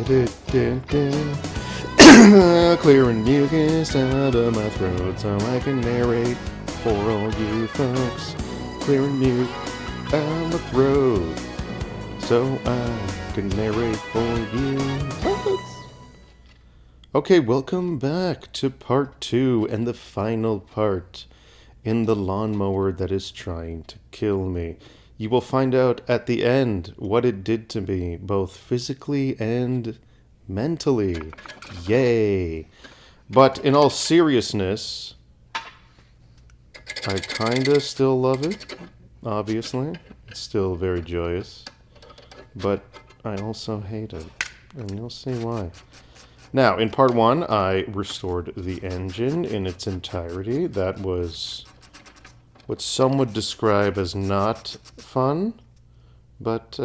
Clearing mucus out of my throat so I can narrate for all you folks. Clearing mucus out my throat so I can narrate for you folks. Okay, welcome back to part 2 and the final part in the lawnmower that is trying to kill me. You will find out at the end what it did to me, both physically and mentally. Yay! But in all seriousness, I kinda still love it, obviously. It's still very joyous. But I also hate it, and you'll see why. Now, in part 1, I restored the engine in its entirety. That was what some would describe as not fun, but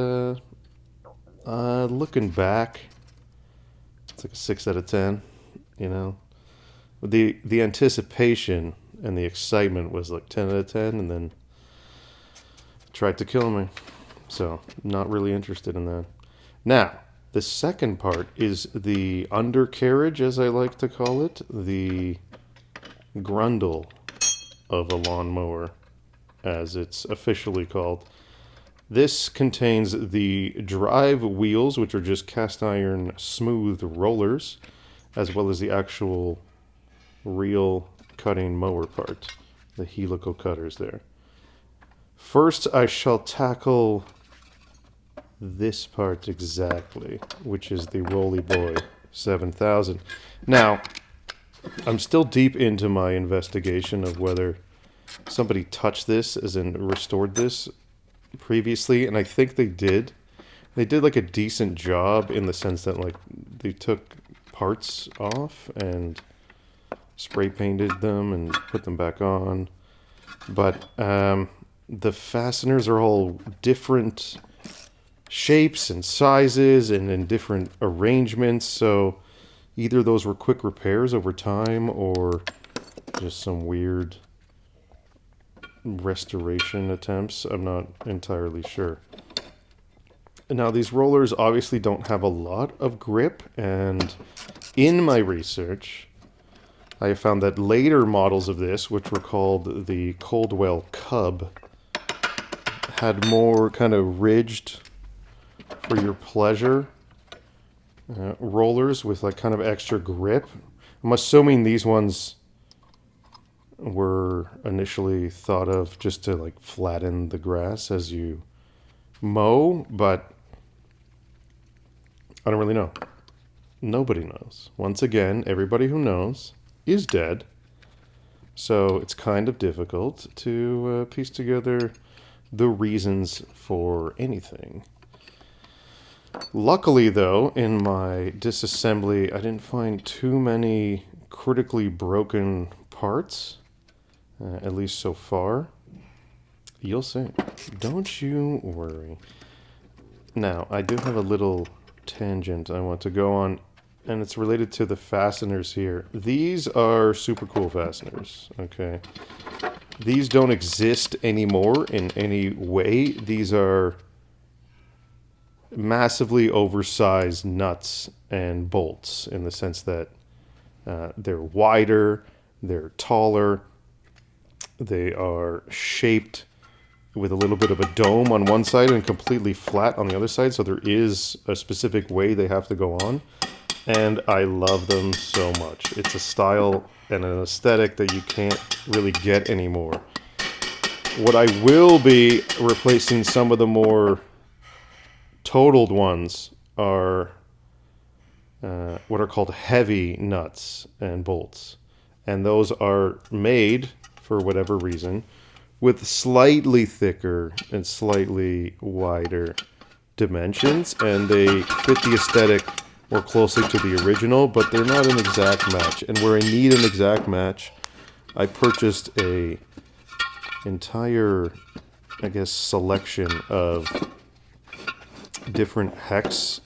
looking back, it's like a 6 out of 10, you know. The anticipation and the excitement was like 10 out of 10, and then it tried to kill me. So, not really interested in that. Now, the second part is the undercarriage, as I like to call it, the grundle of a lawnmower, as it's officially called. This contains the drive wheels, which are just cast iron smooth rollers, as well as the actual real cutting mower part, the helical cutters there. First, I shall tackle this part exactly, which is the Roly Boy 7000. Now, I'm still deep into my investigation of whether somebody touched this, as in restored this previously, and I think they did. They did like a decent job in the sense that like they took parts off and spray painted them and put them back on. But the fasteners are all different shapes and sizes and in different arrangements, so either those were quick repairs over time or just some weird restoration attempts. I'm not entirely sure. Now, these rollers obviously don't have a lot of grip, and in my research, I have found that later models of this, which were called the Coldwell Cub, had more kind of ridged for your pleasure rollers with like kind of extra grip. I'm assuming these ones were initially thought of just to like flatten the grass as you mow, but I don't really know. Nobody knows. Once again, everybody who knows is dead, so it's kind of difficult to piece together the reasons for anything. Luckily, though, in my disassembly, I didn't find too many critically broken parts, at least so far. You'll see. Don't you worry. Now, I do have a little tangent I want to go on, and it's related to the fasteners here. These are super cool fasteners, okay? These don't exist anymore in any way. These are massively oversized nuts and bolts in the sense that they're wider, they're taller, they are shaped with a little bit of a dome on one side and completely flat on the other side, so there is a specific way they have to go on, and I love them so much. It's a style and an aesthetic that you can't really get anymore. What I will be replacing some of the more totaled ones are what are called heavy nuts and bolts, and those are made, for whatever reason, with slightly thicker and slightly wider dimensions, and they fit the aesthetic more closely to the original, but they're not an exact match. And where I need an exact match, I purchased a entire, I guess, selection of different hex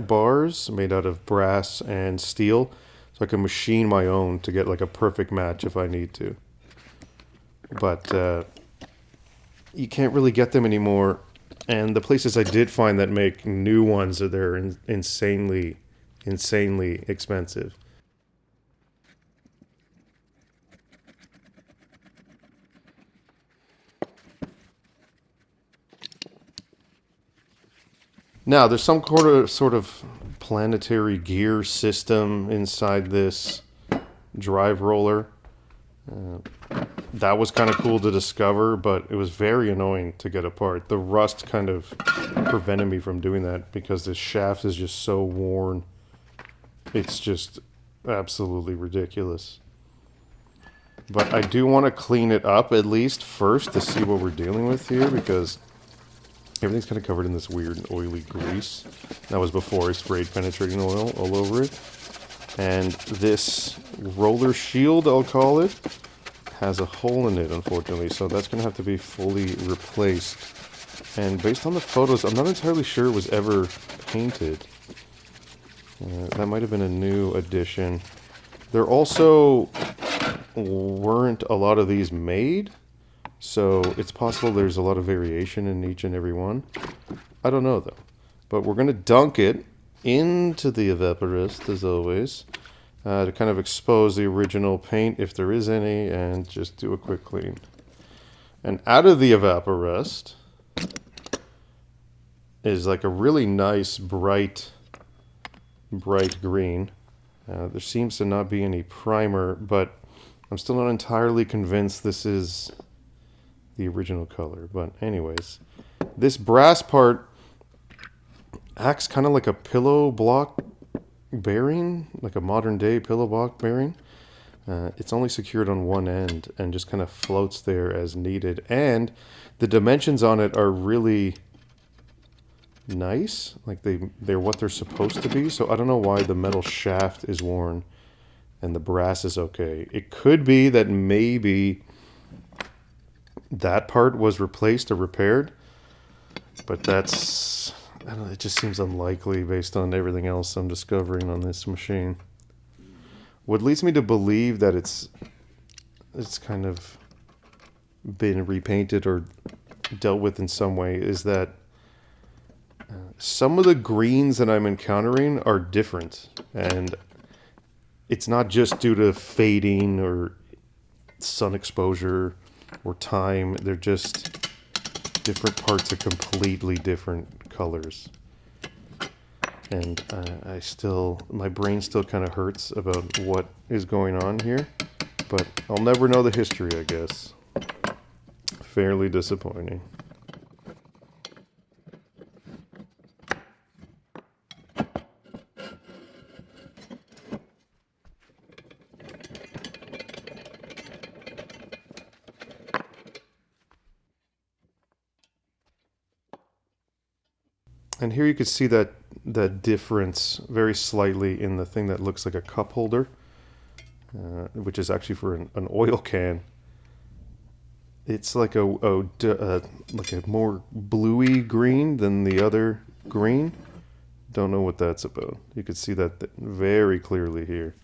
bars made out of brass and steel, so I can machine my own to get like a perfect match if I need to. But you can't really get them anymore, and the places I did find that make new ones, they're insanely insanely expensive. Now, there's some sort of planetary gear system inside this drive roller. That was kind of cool to discover, but it was very annoying to get apart. The rust kind of prevented me from doing that because this shaft is just so worn. It's just absolutely ridiculous. But I do want to clean it up at least first to see what we're dealing with here, because everything's kind of covered in this weird oily grease. That was before I sprayed penetrating oil all over it. And this roller shield, I'll call it, has a hole in it, unfortunately. So that's going to have to be fully replaced. And based on the photos, I'm not entirely sure it was ever painted. That might have been a new addition. There also weren't a lot of these made. So it's possible there's a lot of variation in each and every one. I don't know, though. But we're going to dunk it into the evaporist, as always, to kind of expose the original paint, if there is any, and just do a quick clean. And out of the evaporist is like a really nice, bright green. There seems to not be any primer, but I'm still not entirely convinced this is the original color. But anyways, this brass part acts kind of like a pillow block bearing, like a modern day pillow block bearing. It's only secured on one end and just kind of floats there as needed. And the dimensions on it are really nice. Like they're what they're supposed to be. So I don't know why the metal shaft is worn and the brass is okay. It could be that maybe that part was replaced or repaired, but that's, I don't know, it just seems unlikely based on everything else I'm discovering on this machine. What leads me to believe that it's kind of been repainted or dealt with in some way is that some of the greens that I'm encountering are different, and it's not just due to fading or sun exposure or time. They're just different parts of completely different colors. And my brain still kind of hurts about what is going on here, but I'll never know the history, I guess. Fairly disappointing. And here you can see that difference very slightly in the thing that looks like a cup holder, which is actually for an oil can. It's like a more bluey green than the other green. Don't know what that's about. You can see that very clearly here.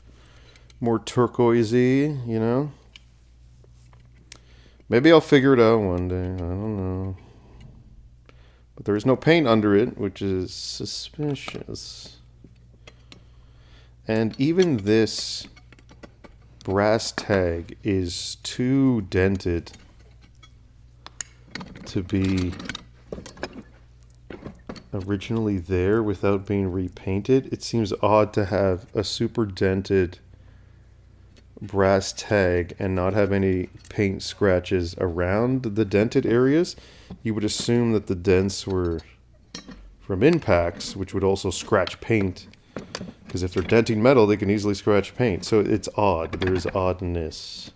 More turquoisey, you know. Maybe I'll figure it out one day. I don't know. But there is no paint under it, which is suspicious. And even this brass tag is too dented to be originally there without being repainted. It seems odd to have a super dented brass tag and not have any paint scratches around the dented areas. You would assume that the dents were from impacts, which would also scratch paint, because if they're denting metal, they can easily scratch paint. So it's odd. There's oddness.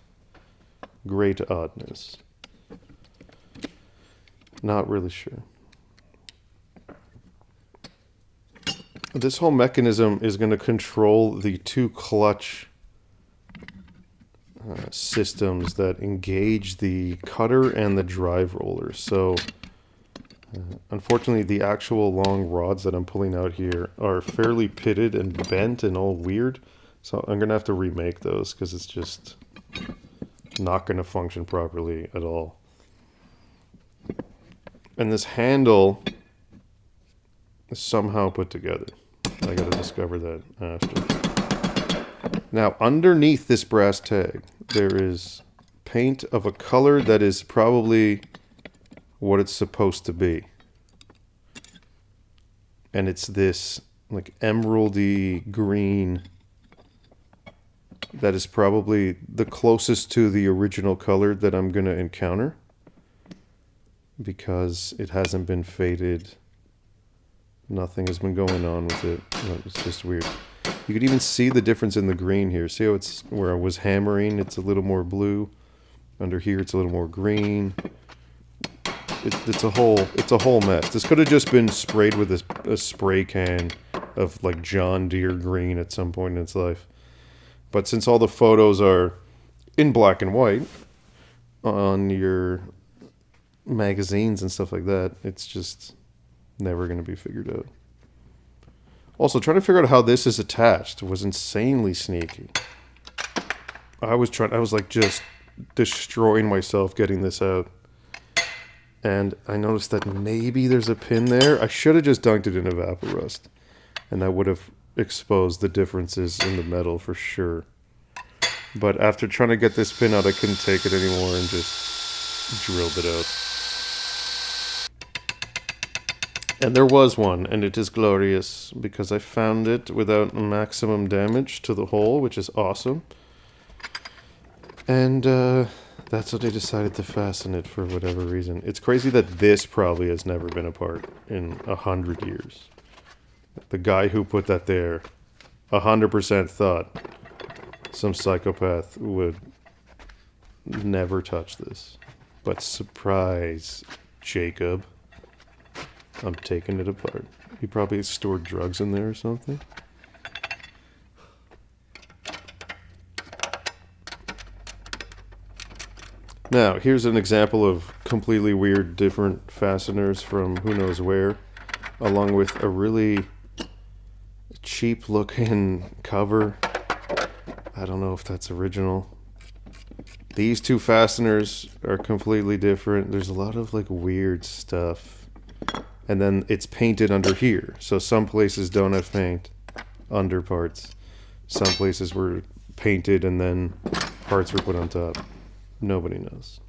Great oddness. Not really sure. This whole mechanism is going to control the two clutch systems that engage the cutter and the drive roller. So unfortunately, the actual long rods that I'm pulling out here are fairly pitted and bent and all weird. So I'm going to have to remake those because it's just not going to function properly at all. And this handle is somehow put together. I gotta discover that after. Now, underneath this brass tag, there is paint of a color that is probably what it's supposed to be. And it's this like emeraldy green that is probably the closest to the original color that I'm going to encounter, because it hasn't been faded. Nothing has been going on with it. It's just weird. You could even see the difference in the green here. See how it's where I was hammering, it's a little more blue. Under here it's a little more green. It's a whole mess. This could have just been sprayed with a spray can of like John Deere green at some point in its life. But since all the photos are in black and white on your magazines and stuff like that, it's just never going to be figured out. Also, trying to figure out how this is attached was insanely sneaky. I was like just destroying myself getting this out. And I noticed that maybe there's a pin there. I should have just dunked it in Evaporust, and that would have exposed the differences in the metal for sure. But after trying to get this pin out, I couldn't take it anymore and just drilled it out. And there was one, and it is glorious because I found it without maximum damage to the hole, which is awesome. And that's what they decided to fasten it for whatever reason. It's crazy that this probably has never been apart in 100 years. The guy who put that there 100% thought some psychopath would never touch this. But surprise, Jacob. I'm taking it apart. He probably stored drugs in there or something. Now, here's an example of completely weird, different fasteners from who knows where, along with a really cheap-looking cover. I don't know if that's original. These two fasteners are completely different. There's a lot of, like, weird stuff. And then it's painted under here. So some places don't have paint under parts. Some places were painted and then parts were put on top. Nobody knows.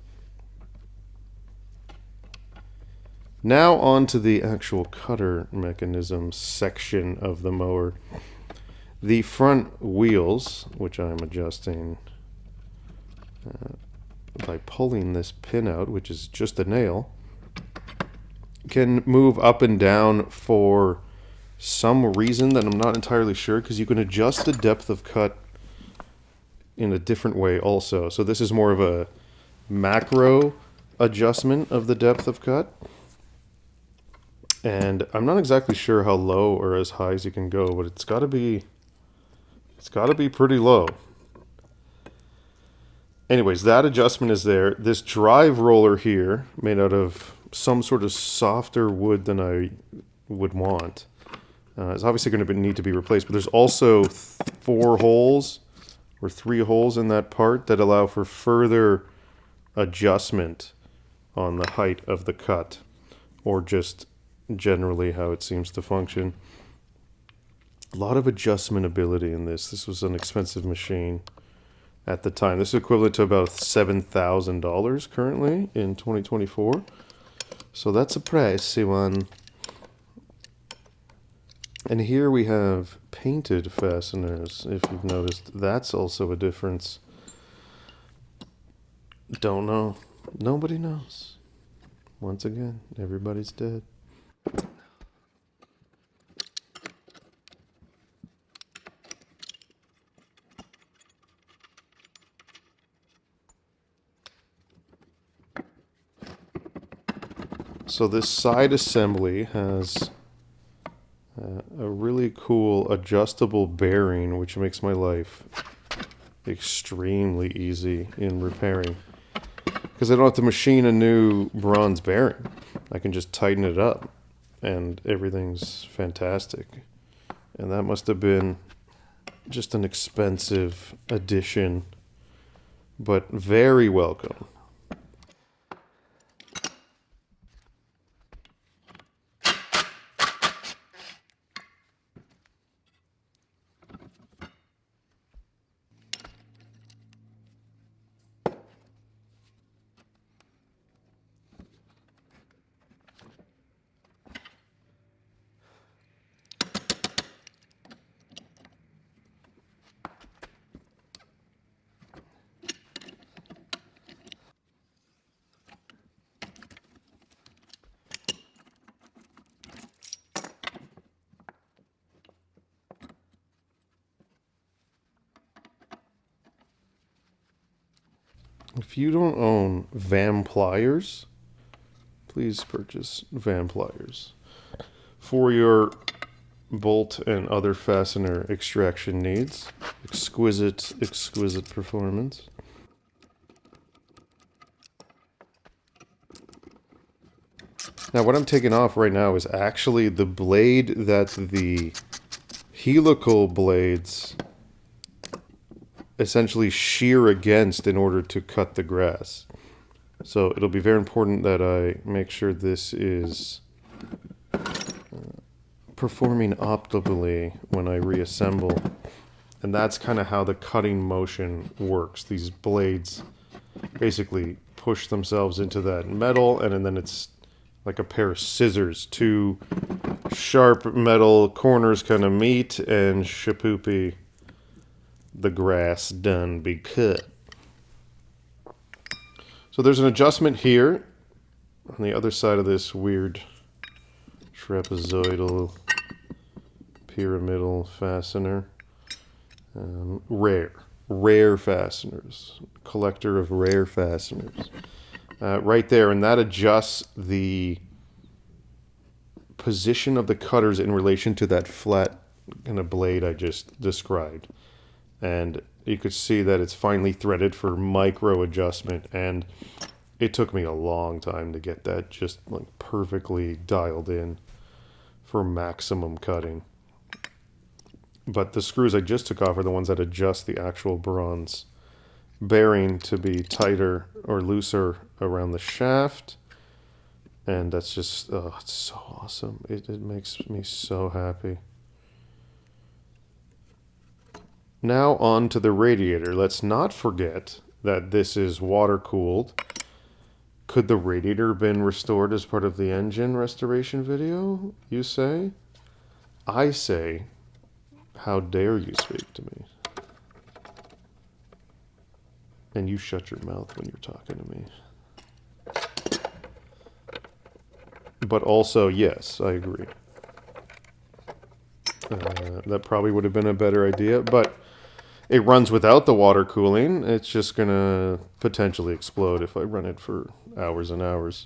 Now on to the actual cutter mechanism section of the mower. The front wheels, which I'm adjusting by pulling this pin out, which is just a nail, can move up and down for some reason that I'm not entirely sure, because you can adjust the depth of cut in a different way also. So this is more of a macro adjustment of the depth of cut. And I'm not exactly sure how low or as high as you can go, but it's got to be pretty low. Anyways, that adjustment is there. This drive roller here, made out of some sort of softer wood than I would want, is obviously going to need to be replaced. But there's also 4 holes or 3 holes in that part that allow for further adjustment on the height of the cut, or just generally how it seems to function. A lot of adjustment ability in this. This was an expensive machine at the time. This is equivalent to about $7,000 currently in 2024. So that's a pricey one. And here we have painted fasteners. If you've noticed, that's also a difference. Don't know. Nobody knows. Once again, everybody's dead. So this side assembly has a really cool adjustable bearing, which makes my life extremely easy in repairing, because I don't have to machine a new bronze bearing. I can just tighten it up and everything's fantastic. And that must have been just an expensive addition, but very welcome. If you don't own Van Pliers, please purchase Van Pliers for your bolt and other fastener extraction needs. Exquisite, exquisite performance. Now what I'm taking off right now is actually the blade that the helical blades essentially shear against in order to cut the grass. So it'll be very important that I make sure this is performing optimally when I reassemble. And that's kind of how the cutting motion works. These blades basically push themselves into that metal, and then it's like a pair of scissors. Two sharp metal corners kind of meet, and shapoopy, the grass done be cut. So there's an adjustment here on the other side of this weird trapezoidal pyramidal fastener. Rare fasteners. Collector of rare fasteners. Right there, and that adjusts the position of the cutters in relation to that flat kind of blade I just described. And you could see that it's finely threaded for micro adjustment, and it took me a long time to get that just like perfectly dialed in for maximum cutting. But the screws I just took off are the ones that adjust the actual bronze bearing to be tighter or looser around the shaft. And that's just, oh, it's so awesome. It makes me so happy. Now on to the radiator. Let's not forget that this is water cooled. Could the radiator have been restored as part of the engine restoration video, you say? I say, how dare you speak to me? And you shut your mouth when you're talking to me. But also, yes, I agree. That probably would have been a better idea, but it runs without the water cooling. It's just going to potentially explode if I run it for hours and hours.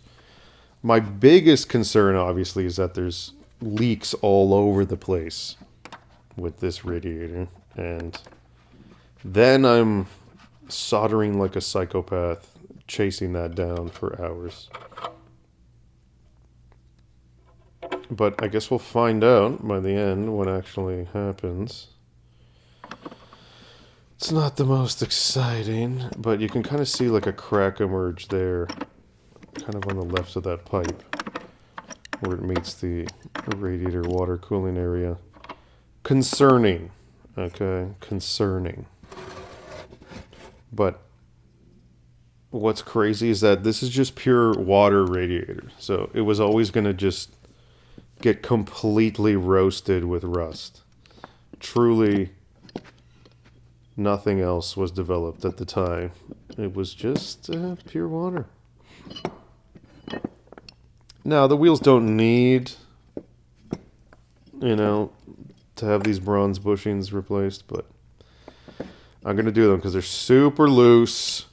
My biggest concern, obviously, is that there's leaks all over the place with this radiator. And then I'm soldering like a psychopath, chasing that down for hours. But I guess we'll find out by the end what actually happens. It's not the most exciting, but you can kind of see like a crack emerge there, kind of on the left of that pipe, where it meets the radiator water cooling area. Concerning, okay? Concerning. But what's crazy is that this is just pure water radiator. So it was always going to just get completely roasted with rust. Truly, nothing else was developed at the time. It was just pure water. Now, the wheels don't need, to have these bronze bushings replaced, but I'm going to do them because they're super loose,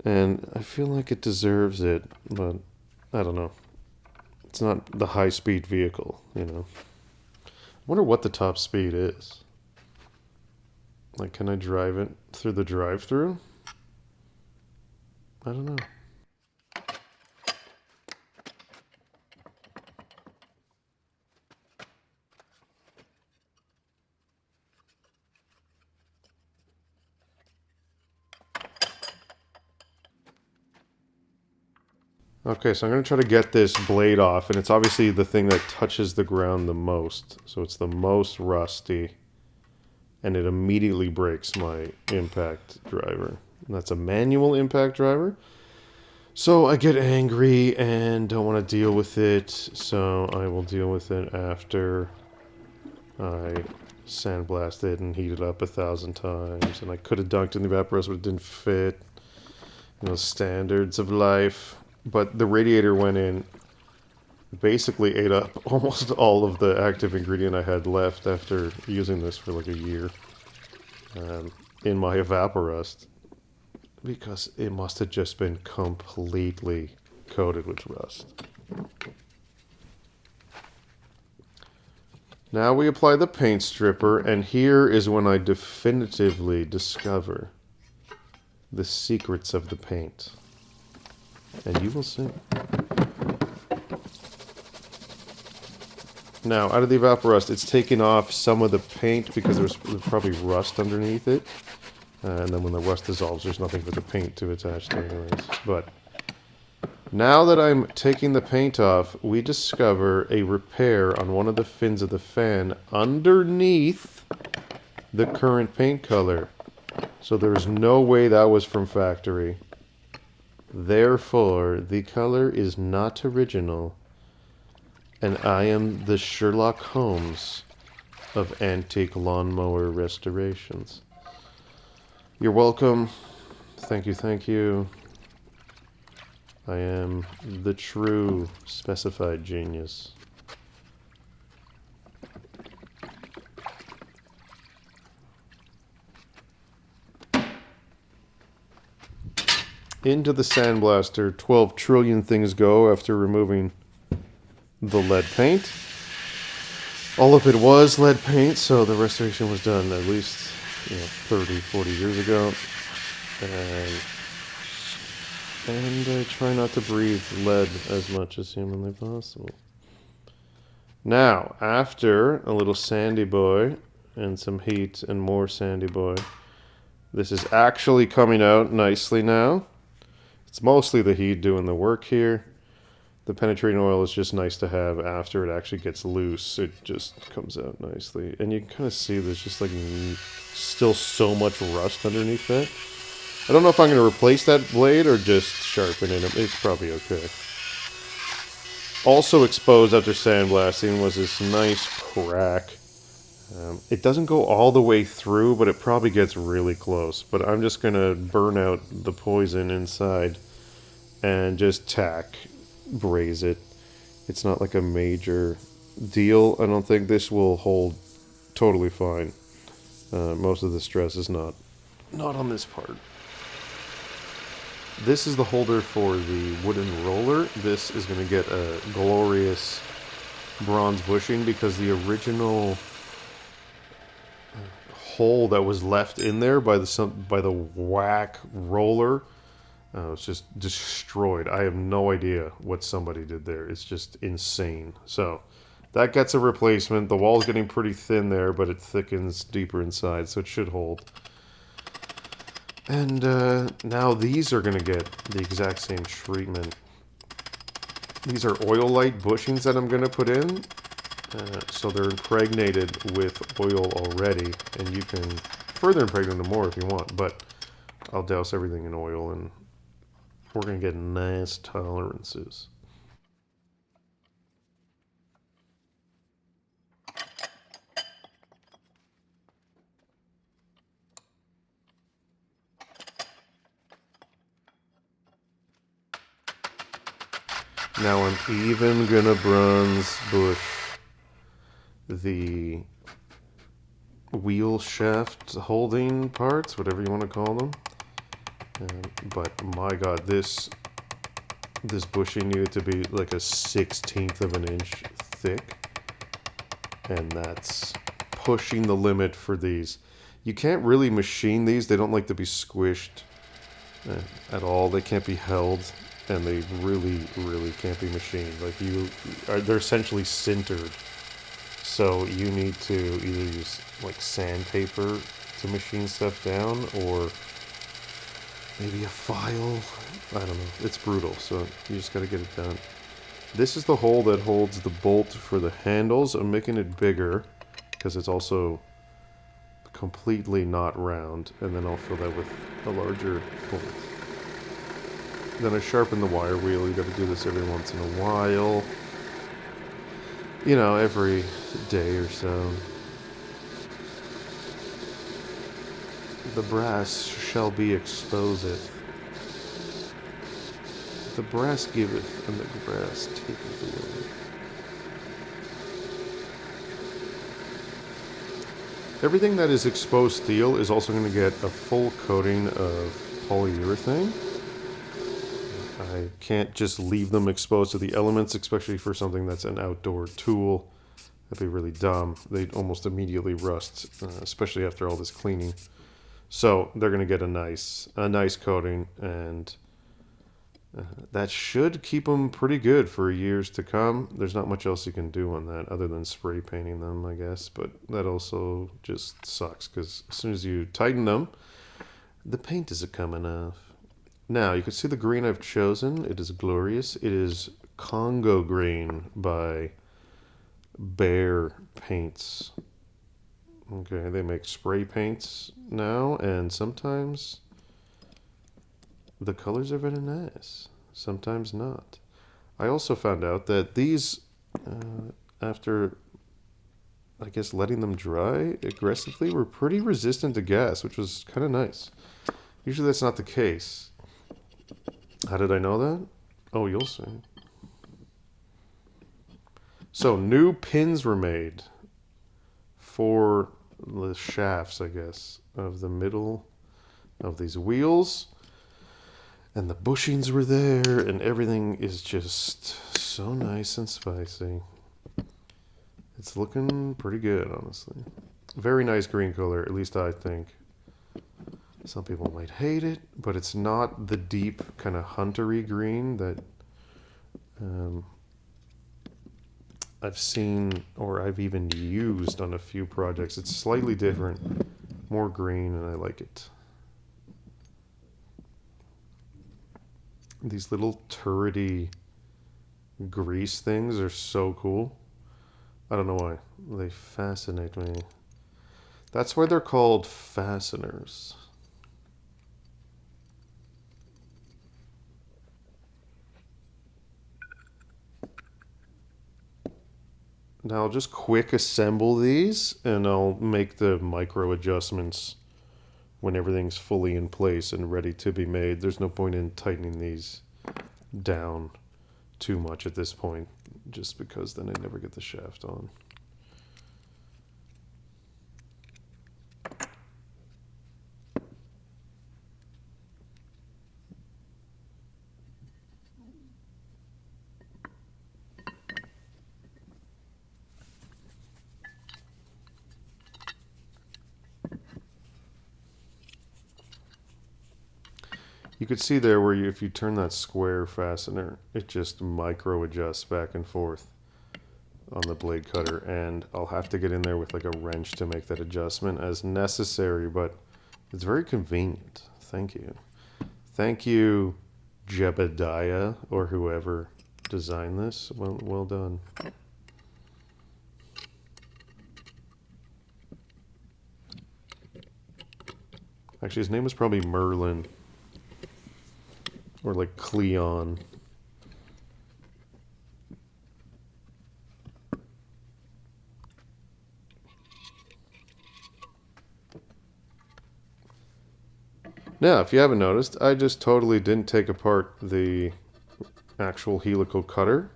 and I feel like it deserves it, but I don't know. It's not the high-speed vehicle, I wonder what the top speed is. Like, can I drive it through the drive-thru? I don't know. Okay, so I'm going to try to get this blade off, and it's obviously the thing that touches the ground the most. So it's the most rusty, and it immediately breaks my impact driver. And that's a manual impact driver. So I get angry and don't want to deal with it, so I will deal with it after I sandblast it and heat it up 1,000 times. And I could have dunked in the evaporator, but it didn't fit. Standards of life. But the radiator went in, basically ate up almost all of the active ingredient I had left after using this for like a year in my evaporust. because it must have just been completely coated with rust. Now we apply the paint stripper, and here is when I definitively discover the secrets of the paint. And you will see. Now, out of the evaporust, it's taken off some of the paint because there's probably rust underneath it. And then when the rust dissolves, there's nothing for the paint to attach to anyways. But now that I'm taking the paint off, we discover a repair on one of the fins of the fan underneath the current paint color. So there's no way that was from factory. Therefore, the color is not original. And I am the Sherlock Holmes of antique lawnmower restorations. You're welcome. Thank you, thank you. I am the true specified genius. Into the sandblaster, 12 trillion things go after removing the lead paint. All of it was lead paint, so the restoration was done at least 30, 40 years ago. And I try not to breathe lead as much as humanly possible. Now, after a little sandy boy and some heat and more sandy boy, this is actually coming out nicely now. It's mostly the heat doing the work here. The penetrating oil is just nice to have after it actually gets loose. It just comes out nicely. And you can kind of see there's just like still so much rust underneath that. I don't know if I'm going to replace that blade or just sharpen it. It's probably okay. Also exposed after sandblasting was this nice crack. It doesn't go all the way through, but it probably gets really close. But I'm just going to burn out the poison inside and just braze it. It's not like a major deal. I don't think this will hold totally fine. Most of the stress is not on this part. This is the holder for the wooden roller. This is going to get a glorious bronze bushing because the original hole that was left in there by the whack roller was just destroyed. I have no idea what somebody did there. It's just insane. So that gets a replacement. The wall's getting pretty thin there, but it thickens deeper inside, so it should hold. And now these are going to get the exact same treatment. These are oil light bushings that I'm going to put in. So they're impregnated with oil already. And you can further impregnate them more if you want. But I'll douse everything in oil and we're going to get nice tolerances. Now I'm even gonna bronze bush the wheel shaft holding parts, whatever you want to call them. But my god, this bushing needed to be like a 1/16 of an inch thick. And that's pushing the limit for these. You can't really machine these. They don't like to be squished at all. They can't be held. And they really, really can't be machined. Like they're essentially sintered. So you need to either use like sandpaper to machine stuff down, or maybe a file. I don't know. It's brutal, so you just gotta get it done. This is the hole that holds the bolt for the handles. I'm making it bigger because it's also completely not round, and then I'll fill that with a larger bolt. Then I sharpen the wire wheel. You gotta do this every once in a while. Every day or so. The brass shall be exposeth. The brass giveth, and the brass taketh away. Everything that is exposed steel is also going to get a full coating of polyurethane. I can't just leave them exposed to the elements, especially for something that's an outdoor tool. That'd be really dumb. They'd almost immediately rust, especially after all this cleaning. So they're going to get a nice coating, and that should keep them pretty good for years to come. There's not much else you can do on that other than spray painting them, I guess. But that also just sucks because as soon as you tighten them, the paint isn't coming off. Now, you can see the green I've chosen. It is glorious. It is Congo green by Bear Paints. Okay, they make spray paints now, and sometimes the colors are very nice. Sometimes not. I also found out that these, after, I guess, letting them dry aggressively, were pretty resistant to gas, which was kind of nice. Usually that's not the case. How did I know that? Oh, you'll see. So, new pins were made for the shafts, I guess, of the middle of these wheels. And the bushings were there, and everything is just so nice and spicy. It's looking pretty good, honestly. Very nice green color, at least I think. Some people might hate it, but it's not the deep kind of huntery green that I've seen or I've even used on a few projects. It's slightly different, more green, and I like it. These little turrety grease things are so cool. I don't know why. They fascinate me. That's why they're called fasteners. Now I'll just quick assemble these, and I'll make the micro adjustments when everything's fully in place and ready to be made. There's no point in tightening these down too much at this point, just because then I never get the shaft on. You could see there where if you turn that square fastener, it just micro adjusts back and forth on the blade cutter, and I'll have to get in there with like a wrench to make that adjustment as necessary, but it's very convenient. Thank you. Thank you, Jebediah, or whoever designed this. Well done. Actually, his name was probably Merlin. Or like Cleon. Now, if you haven't noticed, I just totally didn't take apart the actual helical cutter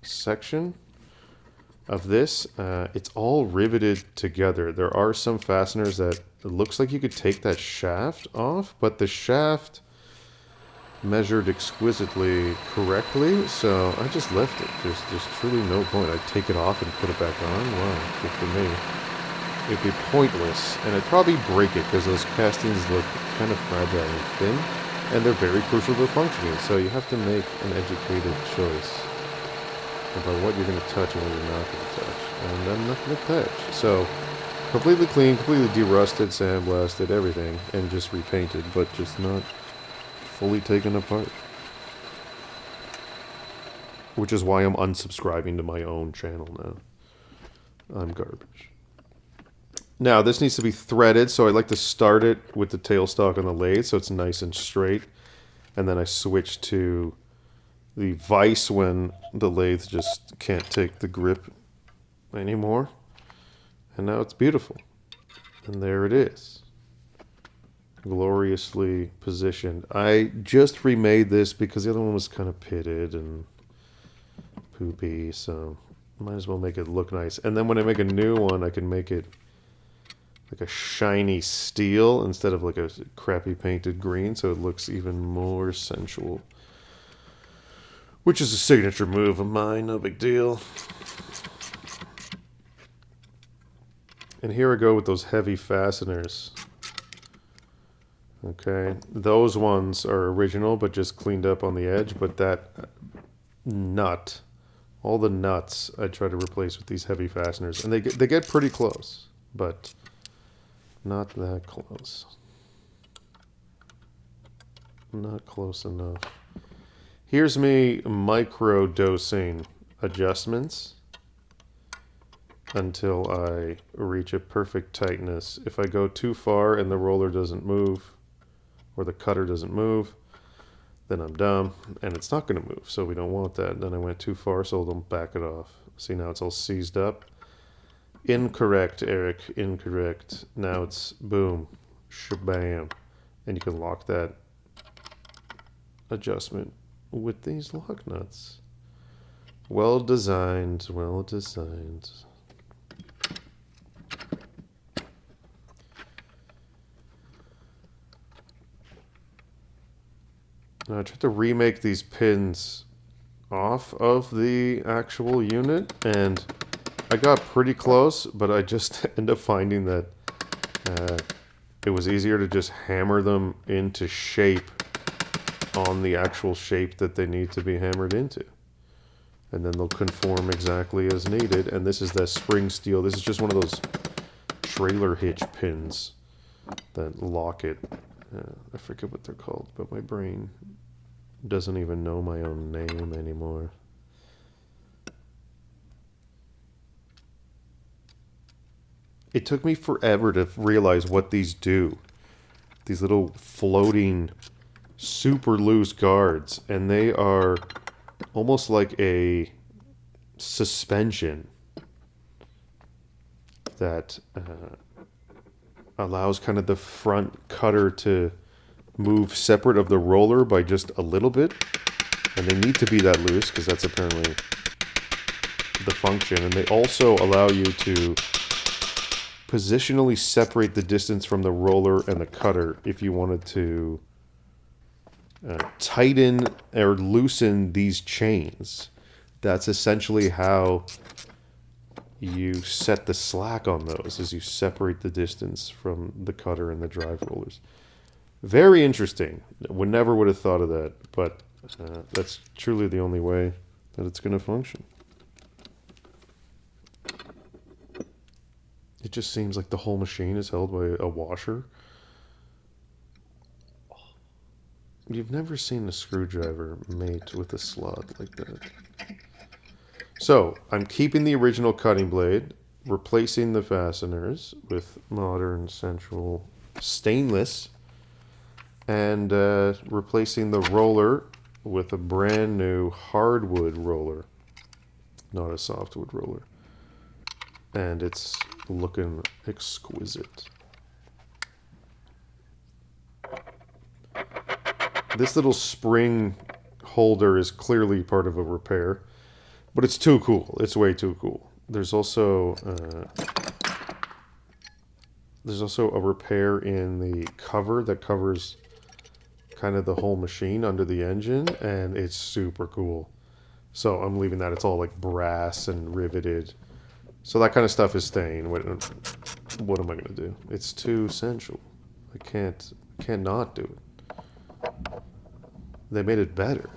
section of this. It's all riveted together. There are some fasteners that it looks like you could take that shaft off, but the shaft measured exquisitely correctly, so I just left it. There's truly no point. I'd take it off and put it back on. Wow, good for me. It'd be pointless, and I'd probably break it because those castings look kind of fragile and thin, and they're very crucial to functioning, so you have to make an educated choice about what you're going to touch and what you're not going to touch. And I'm not going to touch. So, completely clean, completely derusted, sandblasted, everything, and just repainted, but just not fully taken apart. Which is why I'm unsubscribing to my own channel now. I'm garbage. Now, this needs to be threaded, so I like to start it with the tailstock on the lathe so it's nice and straight. And then I switch to the vise when the lathe just can't take the grip anymore. And now it's beautiful. And there it is. Gloriously positioned. I just remade this because the other one was kind of pitted and poopy, so might as well make it look nice. And then when I make a new one, I can make it like a shiny steel instead of like a crappy painted green, so it looks even more sensual. Which is a signature move of mine, no big deal. And here I go with those heavy fasteners. Okay, those ones are original but just cleaned up on the edge, but that nut, all the nuts I try to replace with these heavy fasteners, and they get pretty close, but not that close. Not close enough. Here's me micro-dosing adjustments until I reach a perfect tightness. If I go too far and the roller doesn't move, or the cutter doesn't move, then I'm dumb, and it's not going to move, so we don't want that. Then I went too far, so I'll back it off. See, now it's all seized up. Incorrect, Eric, incorrect. Now it's boom, shabam. And you can lock that adjustment with these lock nuts. Well designed, well designed. Now I tried to remake these pins off of the actual unit, and I got pretty close, but I just ended up finding that it was easier to just hammer them into shape on the actual shape that they need to be hammered into. And then they'll conform exactly as needed. And this is the spring steel. This is just one of those trailer hitch pins that lock it. I forget what they're called, but my brain doesn't even know my own name anymore. It took me forever to realize what these do. These little floating, super loose guards, and they are almost like a suspension that allows kind of the front cutter to move separate of the roller by just a little bit. And they need to be that loose because that's apparently the function. And they also allow you to positionally separate the distance from the roller and the cutter if you wanted to tighten or loosen these chains. That's essentially how you set the slack on those, is you separate the distance from the cutter and the drive rollers. Very interesting. Never would have thought of that, but that's truly the only way that it's going to function. It just seems like the whole machine is held by a washer. You've never seen a screwdriver mate with a slot like that. So, I'm keeping the original cutting blade, replacing the fasteners with modern, sensual stainless, and replacing the roller with a brand new hardwood roller, not a softwood roller. And it's looking exquisite. This little spring holder is clearly part of a repair, but it's too cool. It's way too cool. There's also a repair in the cover that covers kind of the whole machine under the engine, and it's super cool. So I'm leaving that. It's all like brass and riveted. So that kind of stuff is staying. What am I going to do? It's too sensual. I can't not do it. They made it better.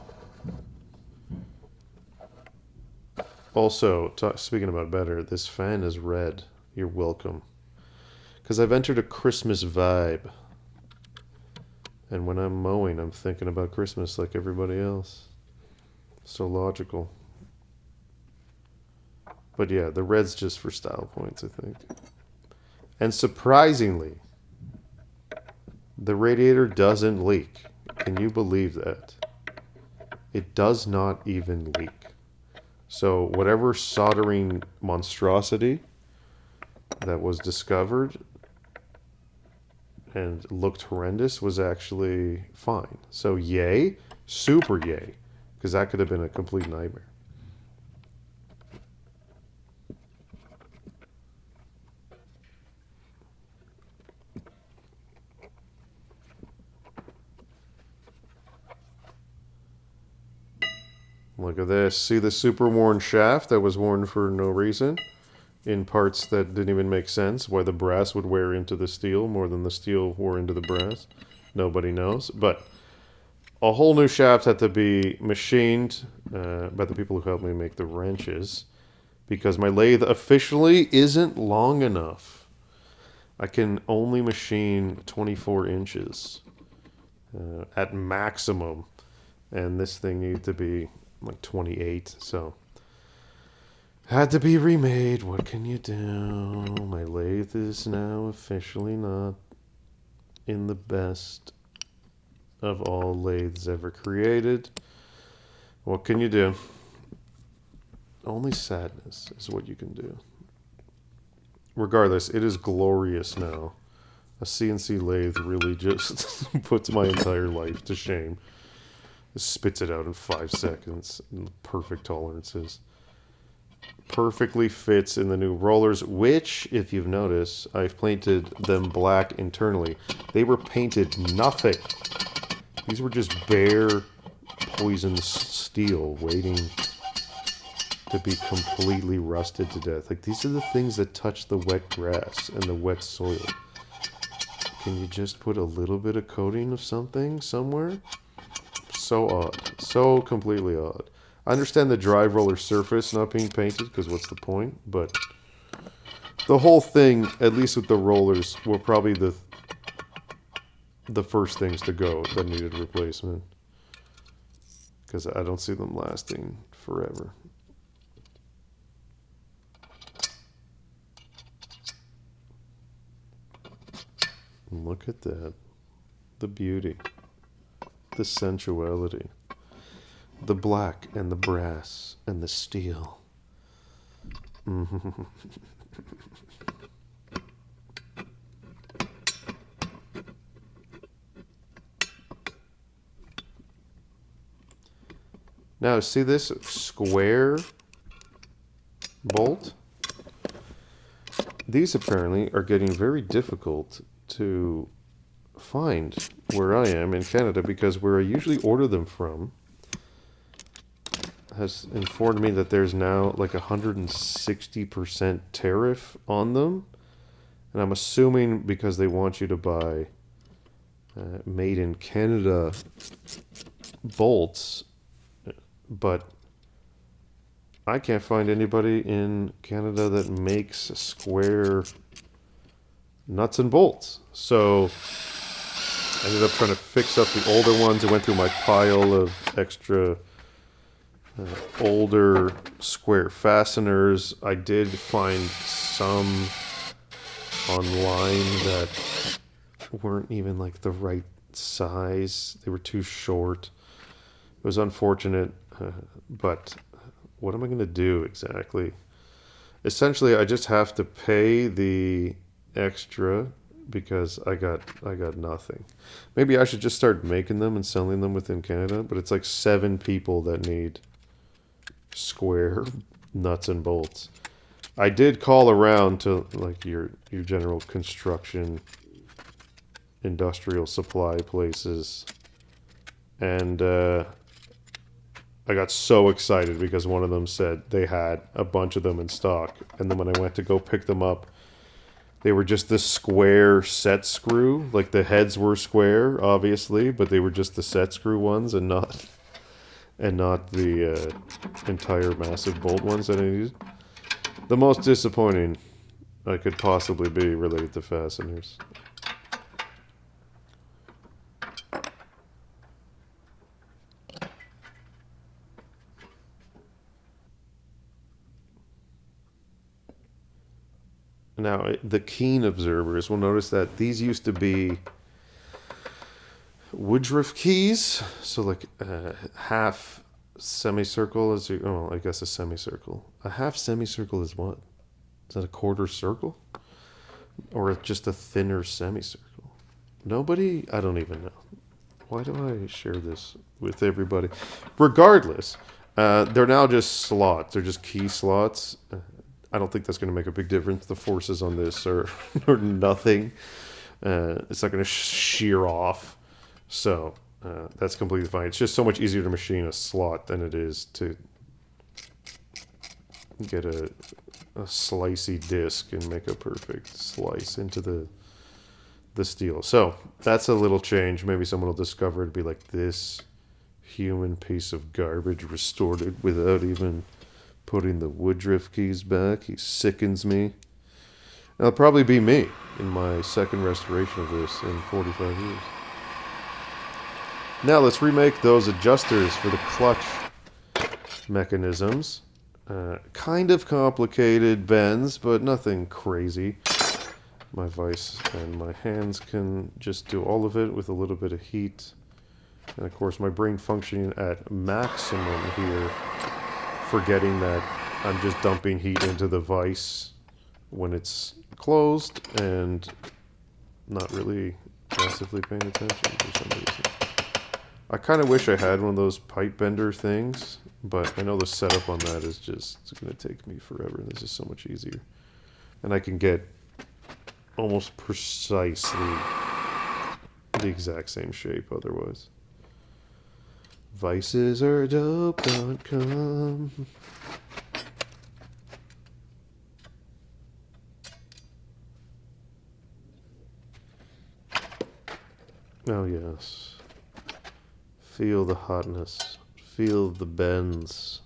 Also, speaking about better, this fan is red. You're welcome. Because I've entered a Christmas vibe. And when I'm mowing, I'm thinking about Christmas like everybody else. So logical. But yeah, the red's just for style points, I think. And surprisingly, the radiator doesn't leak. Can you believe that? It does not even leak. So whatever soldering monstrosity that was discovered and looked horrendous was actually fine. So yay, super yay, because that could have been a complete nightmare. Look at this. See the super worn shaft that was worn for no reason? In parts that didn't even make sense. Why the brass would wear into the steel more than the steel wore into the brass. Nobody knows. But a whole new shaft had to be machined by the people who helped me make the wrenches. Because my lathe officially isn't long enough. I can only machine 24 inches at maximum. And this thing needed to be like 28, so had to be remade. What can you do? My lathe is now officially not in the best of all lathes ever created. What can you do? Only sadness is what you can do. Regardless, it is glorious now. A CNC lathe really just puts my entire life to shame. Spits it out in 5 seconds. Perfect tolerances. Perfectly fits in the new rollers, which, if you've noticed, I've painted them black internally. They were painted nothing. These were just bare poisoned steel waiting to be completely rusted to death. Like, these are the things that touch the wet grass and the wet soil. Can you just put a little bit of coating of something somewhere? So odd. So completely odd. I understand the drive roller surface not being painted, because what's the point? But the whole thing, at least with the rollers, were probably the first things to go that needed replacement. Because I don't see them lasting forever. Look at that. The beauty. The sensuality. The black and the brass and the steel. Now, see this square bolt? These apparently are getting very difficult to find where I am in Canada, because where I usually order them from has informed me that there's now like 160% tariff on them. And I'm assuming because they want you to buy made in Canada bolts, but I can't find anybody in Canada that makes square nuts and bolts. So I ended up trying to fix up the older ones. I went through my pile of extra older square fasteners. I did find some online that weren't even like the right size. They were too short. It was unfortunate, but what am I going to do exactly? Essentially, I just have to pay the extra because I got nothing. Maybe I should just start making them and selling them within Canada, but it's like 7 people that need square nuts and bolts. I did call around to like your general construction industrial supply places, and I got so excited because one of them said they had a bunch of them in stock, and then when I went to go pick them up, they were just the square set screw. Like the heads were square, obviously, but they were just the set screw ones and not the entire massive bolt ones that I needed. The most disappointing I could possibly be related to fasteners. Now, the keen observers will notice that these used to be Woodruff keys, so like half semicircle is I guess a semicircle. A half semicircle is what? Is that a quarter circle? Or just a thinner semicircle? Nobody? I don't even know. Why do I share this with everybody? Regardless, they're now just slots. They're just key slots. I don't think that's going to make a big difference. The forces on this are nothing. It's not going to shear off. So That's completely fine. It's just so much easier to machine a slot than it is to get a slicey disc and make a perfect slice into the steel. So that's a little change. Maybe someone will discover it'd be like this human piece of garbage restored it without even putting the Woodruff keys back. He sickens me. That'll probably be me in my second restoration of this in 45 years. Now let's remake those adjusters for the clutch mechanisms. Kind of complicated bends, but nothing crazy. My vise and my hands can just do all of it with a little bit of heat. And of course my brain functioning at maximum here, forgetting that I'm just dumping heat into the vise when it's closed and not really massively paying attention for some reason. I kind of wish I had one of those pipe bender things, but I know the setup on that is just going to take me forever. This is so much easier. And I can get almost precisely the exact same shape otherwise. Vicesaredope.com. Oh yes. Feel the hotness. Feel the bends.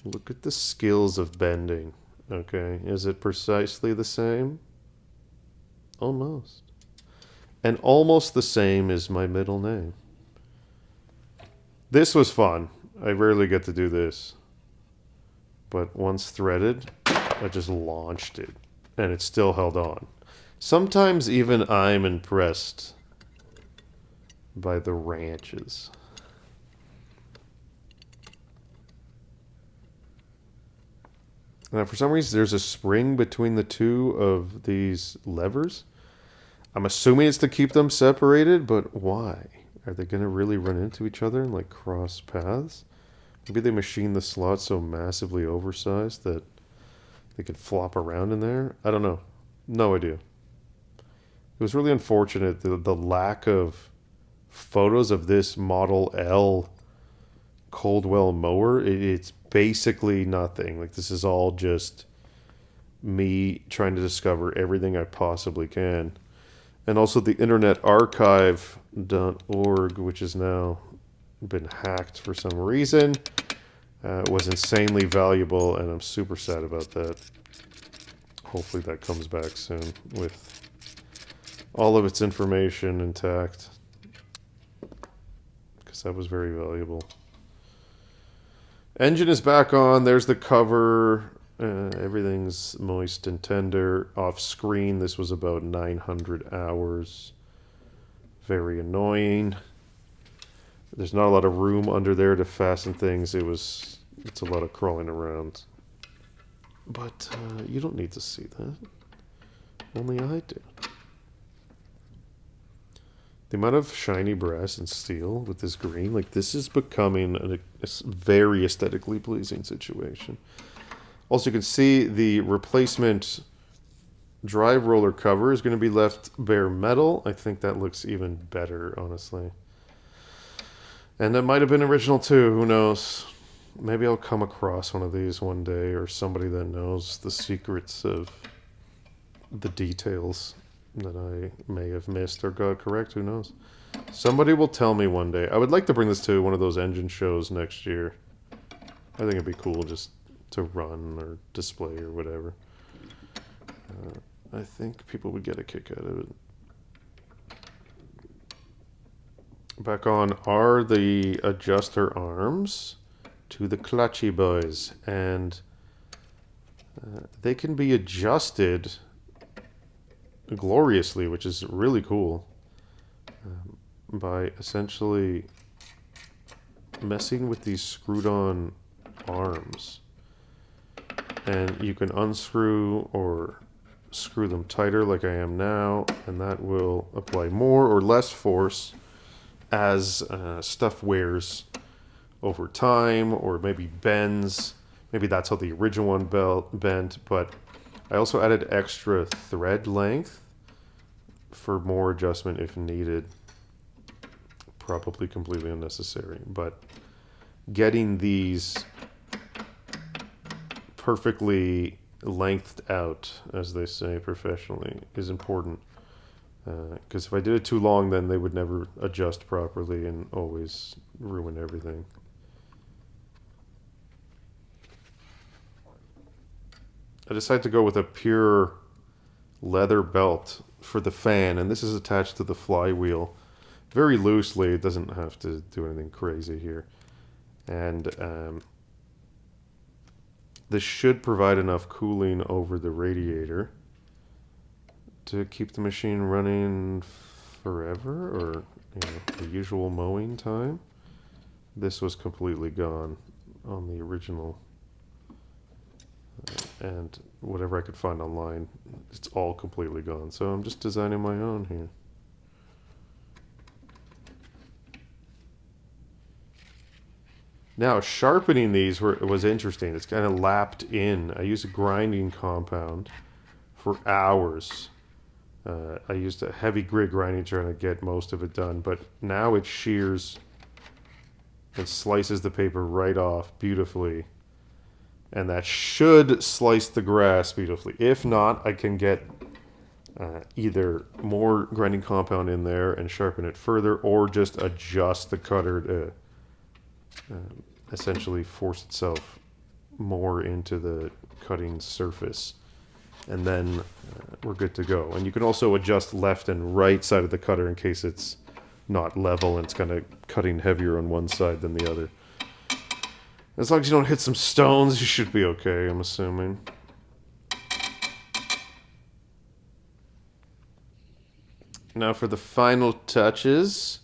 Look at the skills of bending. Okay, is it precisely the same? Almost. And almost the same is my middle name. This was fun. I rarely get to do this. But once threaded, I just launched it. And it still held on. Sometimes even I'm impressed by the ranches. Now, for some reason, there's a spring between the two of these levers. I'm assuming it's to keep them separated, but why? Are they going to really run into each other and like cross paths? Maybe they machined the slot so massively oversized that they could flop around in there. I don't know. No idea. It was really unfortunate, the lack of photos of this Model L Coldwell mower. It's basically nothing. Like, this is all just me trying to discover everything I possibly can. And also the Internet Archive.org, which has now been hacked for some reason, was insanely valuable, and I'm super sad about that. Hopefully that comes back soon with all of its information intact, because that was very valuable. Engine is back on. There's the cover. Everything's moist and tender. Off screen, this was about 900 hours. Very annoying. There's not a lot of room under there to fasten things. It's a lot of crawling around. But you don't need to see that. Only I do. The amount of shiny brass and steel with this green, like, this is becoming a very aesthetically pleasing situation. Also, you can see the replacement drive roller cover is going to be left bare metal. I think that looks even better, honestly. And that might have been original too, who knows? Maybe I'll come across one of these one day, or somebody that knows the secrets of the details that I may have missed or got correct, who knows? Somebody will tell me one day. I would like to bring this to one of those engine shows next year. I think it'd be cool just to run or display or whatever. I think people would get a kick out of it. Back on are the adjuster arms to the clutchy boys, and they can be adjusted gloriously, which is really cool, by essentially messing with these screwed on arms. And you can unscrew or screw them tighter like I am now, and that will apply more or less force as stuff wears over time, or maybe bends. Maybe that's how the original one bent, but I also added extra thread length for more adjustment if needed. Probably completely unnecessary, but getting these perfectly lengthed out, as they say professionally, is important. Because if I did it too long, then they would never adjust properly and always ruin everything. I decided to go with a pure leather belt for the fan, and this is attached to the flywheel very loosely. It doesn't have to do anything crazy here. And this should provide enough cooling over the radiator to keep the machine running forever, or the usual mowing time. This was completely gone on the original, and whatever I could find online, it's all completely gone. So I'm just designing my own here. Now, sharpening these was interesting. It's kind of lapped in. I used a grinding compound for hours. I used a heavy grit grinding trying to get most of it done, but now it shears and slices the paper right off beautifully. And that should slice the grass beautifully. If not, I can get either more grinding compound in there and sharpen it further, or just adjust the cutter to essentially force itself more into the cutting surface, and then we're good to go. And you can also adjust left and right side of the cutter in case it's not level and it's kind of cutting heavier on one side than the other. As long as you don't hit some stones, you should be okay, I'm assuming. Now for the final touches,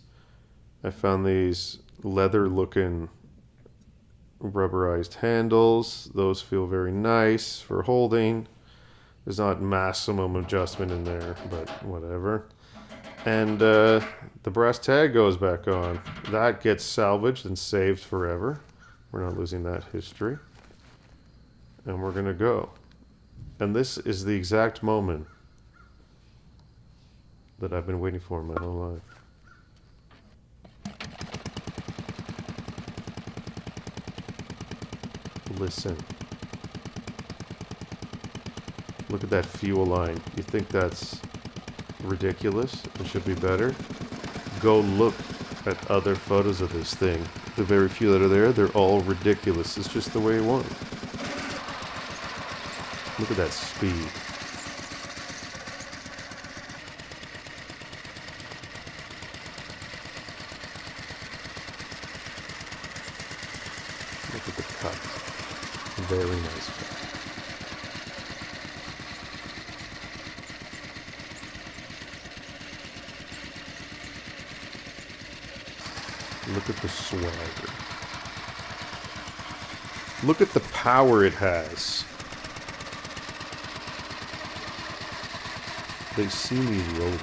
I found these leather looking rubberized handles. Those feel very nice for holding. There's not maximum adjustment in there, but whatever. And the brass tag goes back on. That gets salvaged and saved forever. We're not losing that history. And we're gonna go. And this is the exact moment that I've been waiting for my whole life. Listen. Look at that fuel line. You think that's ridiculous? It should be better? Go look at other photos of this thing. The very few that are there, they're all ridiculous. It's just the way it was. Look at that speed. Look at the cut. Very nice cut. Look at the swagger. Look at the power it has. They see me rolling.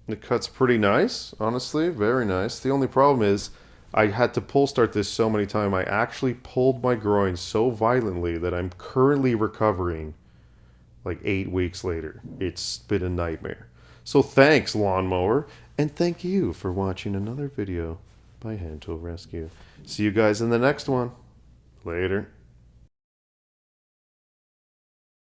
The cut's pretty nice, honestly, very nice. The only problem is I had to pull start this so many times. I actually pulled my groin so violently that I'm currently recovering like 8 weeks later. It's been a nightmare. So thanks, Lawnmower, and thank you for watching another video by Hand Tool Rescue. See you guys in the next one. Later.